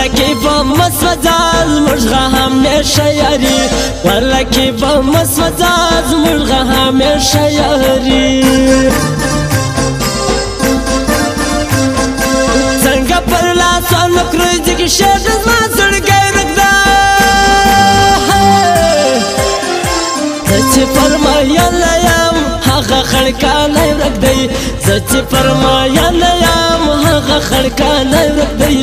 ورکی با مسوزاز مرغا همیشه یاری ورکی با مسوزاز مرغا همیشه یاری څنګه پر لاسونو کړی چې شهد زما زړګی رکدا زه چې فرمایله یم هغه خړکالی ورک دی زه چې فرمایله یم هغه خړکالی ورک دی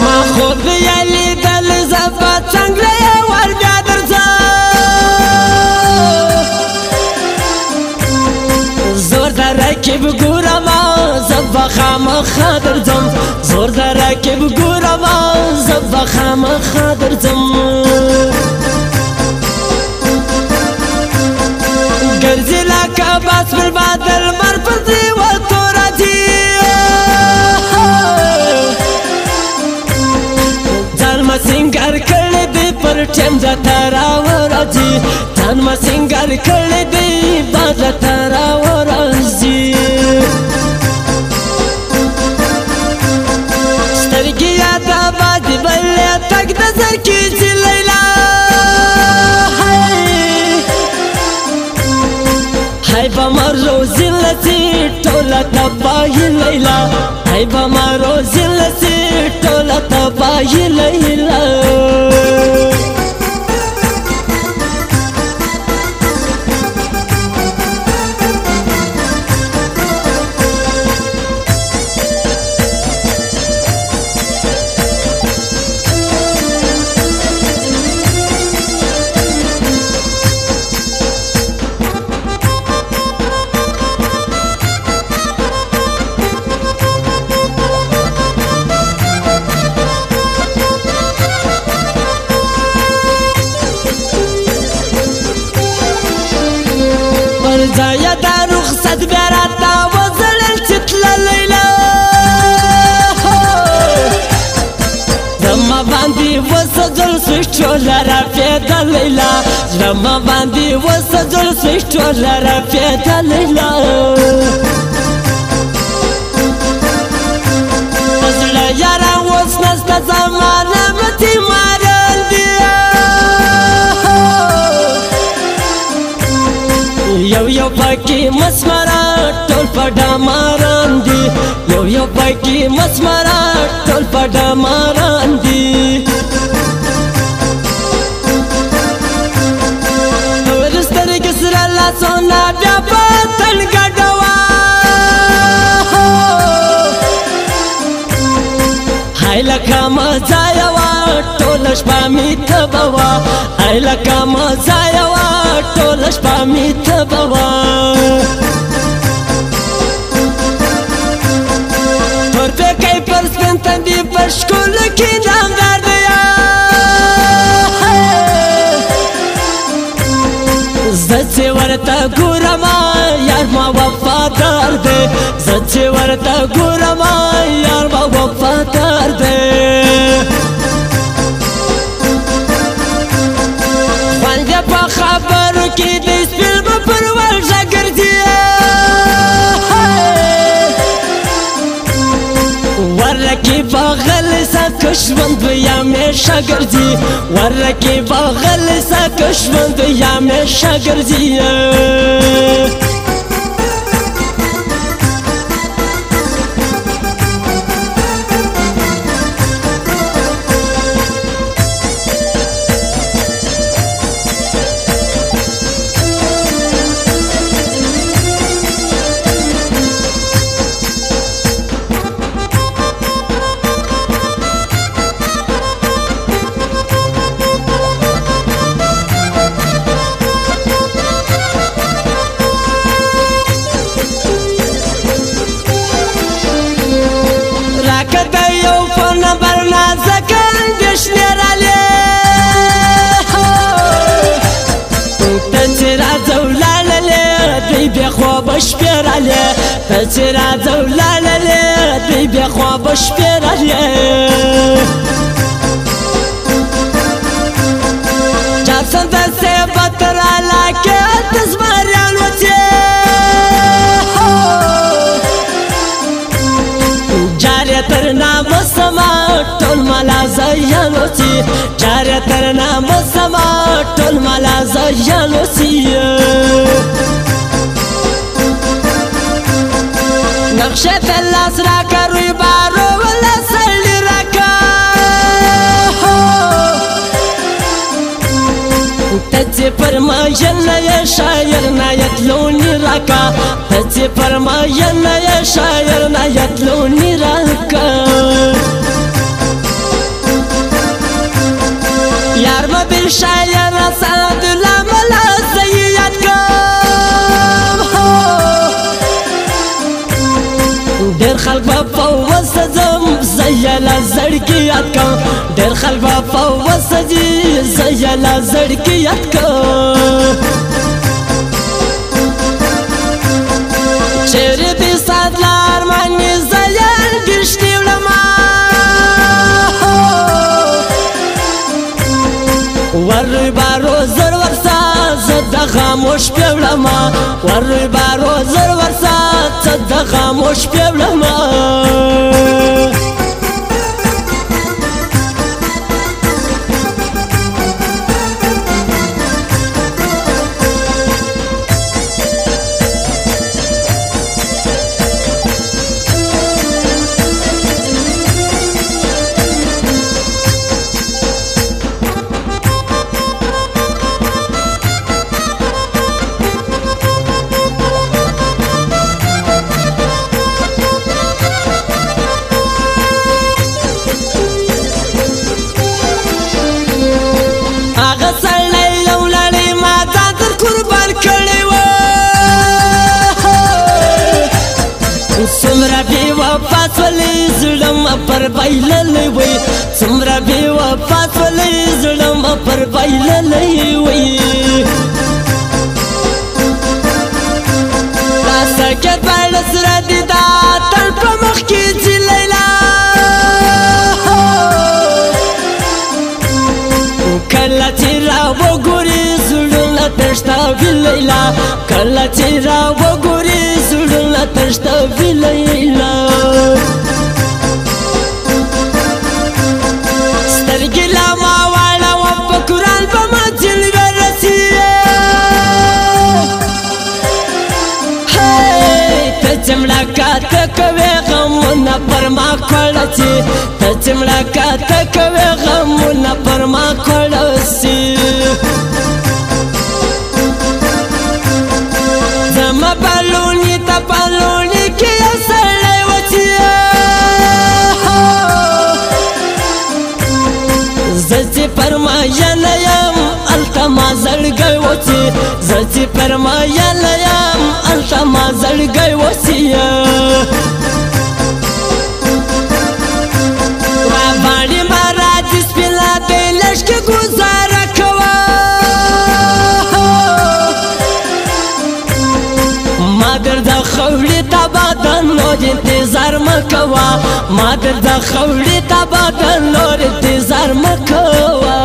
ما خوب یې لیدل زه به څنګه یې ور بیا درځم زور د رکیب ګورما زه به خامخا درځم زور د رکیب ګورما زه به خامخا درځم ګرځي لکه باس پر بادل لمر پر پرېوتو راځي ځان مې سینګار کړی دی پر ټیم راته راورځي ځان مې سینګار کړی دی باد راته راورځي سترګې یاد آبادې بلې تګ نظر کیږي لیلا هی به ما روزي لسي ټوله تباهي لیلا هی به ما روزي لسي ټوله تباهي لیلا ځایه دا رخصت بیا راته وځړل چې تللیله زما باندې وسجل سوی ټوله راپېده لیلا زما باندې وسجل سوی ټوله راپېده لیلا په زړه یاره اوس نسته زما نعمتي مارل دي یو یو پاکی مسمرا ټول په ډاماران دي یو یو پاکی مسمرا ټول په ډاماران دي تور سترګې سره لاسونه بیا په تن ګډوه هی لکه مزه یوه ټوله شپه مې تبه وه هی لکه مزه یوه ټوله شپه مې تبه وه تورپیکی پر سپین تندي په ښکلو کې نامدار دی زه چې ورته ګورم یار ما وفادار دی زه چې ورته ګورم یار ما وفادار دی خوند یې په خبرو کې دی سپین به پر ورژه ګرځي ورکی باغل سکه ژوند به یې همیشه ګرځي ورکی باغل سکه ژوند به یې همیشه ګرځي شپېرلې ته چې راځه ولاړلې دوی بیا خوا به شپېرلې چارسم دسې به تر علاقې د زمریان وڅې ميان وسیه نقشه تلاس راکا روی بارو ولا سلی راکا تچی فرماین یا شاعر نایت لونی راکا تچی فرماین یا شاعر نایت لونی راکا یار مبیر شاعر سعد لاملا سیاد کم دیر خلق با وسزم زیالا زڑکی یاد کم دیر خلق با وسجی زیالا زڑکی یاد کم چیری دی سادلار مانی زیال گشتی ولما وروی بارو زر ورسا زد خاموش پیولما وروی بارو زر ورسا زد خاموش پیولما سمرا بی وفات ولی ظلم پر بایللی وی سمرا بی وفات ولی ظلم پر بایللی وی ساکت بایل سر دیدا تل پا مخ کی جی لیلا کلا چی را و گوری ظلم تشتا بی لیلا کلا چی را و گوری ظلم تشتا بی لیلا سترگی لاما والا و پکران پا مجل برسیه تجملا کاتا کوی غمونا پر ما کولچی تجملا کاتا کوی غمونا پر ما کولچی زما پالونی تا پالونی کی سړی وچیه زچی فرمایل یم التا ما زړګی وچی زچی فرمایل یم التا ما زړګی وچیه را باندې مارا د سپیلا د لشکې گزاره کوه مادر دا خولی تا بدن نور انتظار مکوا مادر دا خولی تا بدن نور انتظار مکوا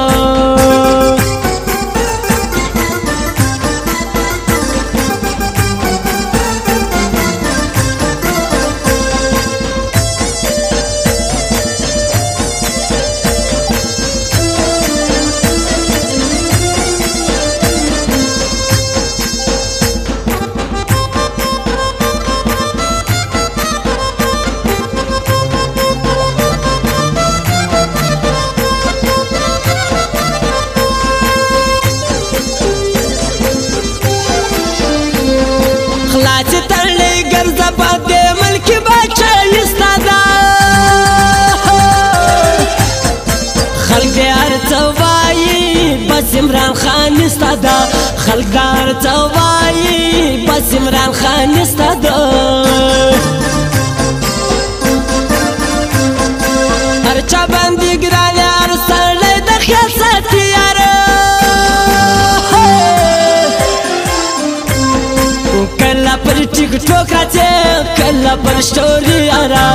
خلاص تړلې ګرځه پاتې ملکي باچایي ستا ده خلک دې هر څه وایي بس عمران خان ستا ده خلک دې هر څه وایي بس عمران خان ستا ده هر چا باندې ګران هر سړی د خیال ساتي یاره کلا پر ټیک ټوک راځي کلا پر سټوري یارا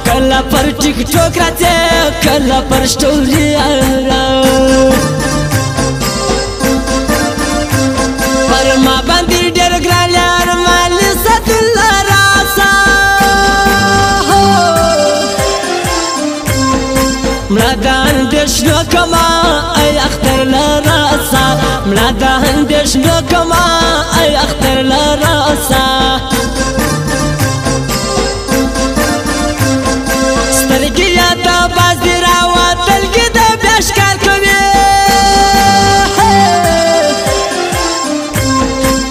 کلا پر ټیک ټوک راځي کلا پر سټوري یارا پر ما باندې ډېر ګران یار مال ست لراسا ملادان دې شنو کما ای اختر لراسا ملادان دې شنو کما ای اختر لراسا سترګې یا ته باز دې راوتلګې د بیا ښکار کوي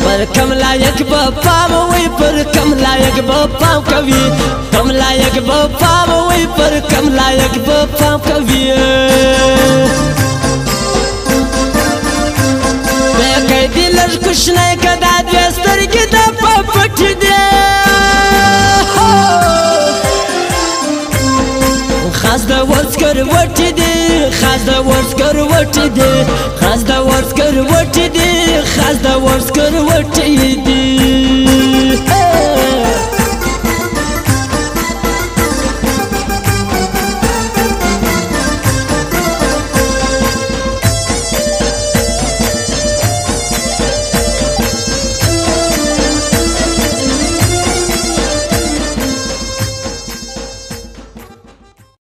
پر کم لایق به پام وي پر کم لایق به پام کوي کم لایق به پام وي پر کم لایق به پام کوي بیا دې لږ کوشنی که دا دوې سترګې د په پټې دي خاص د ورسکر وټې دي خاص د ورسکر وټې دي خاص د ورسکر وټې دي خاص د ورسکر وټې دي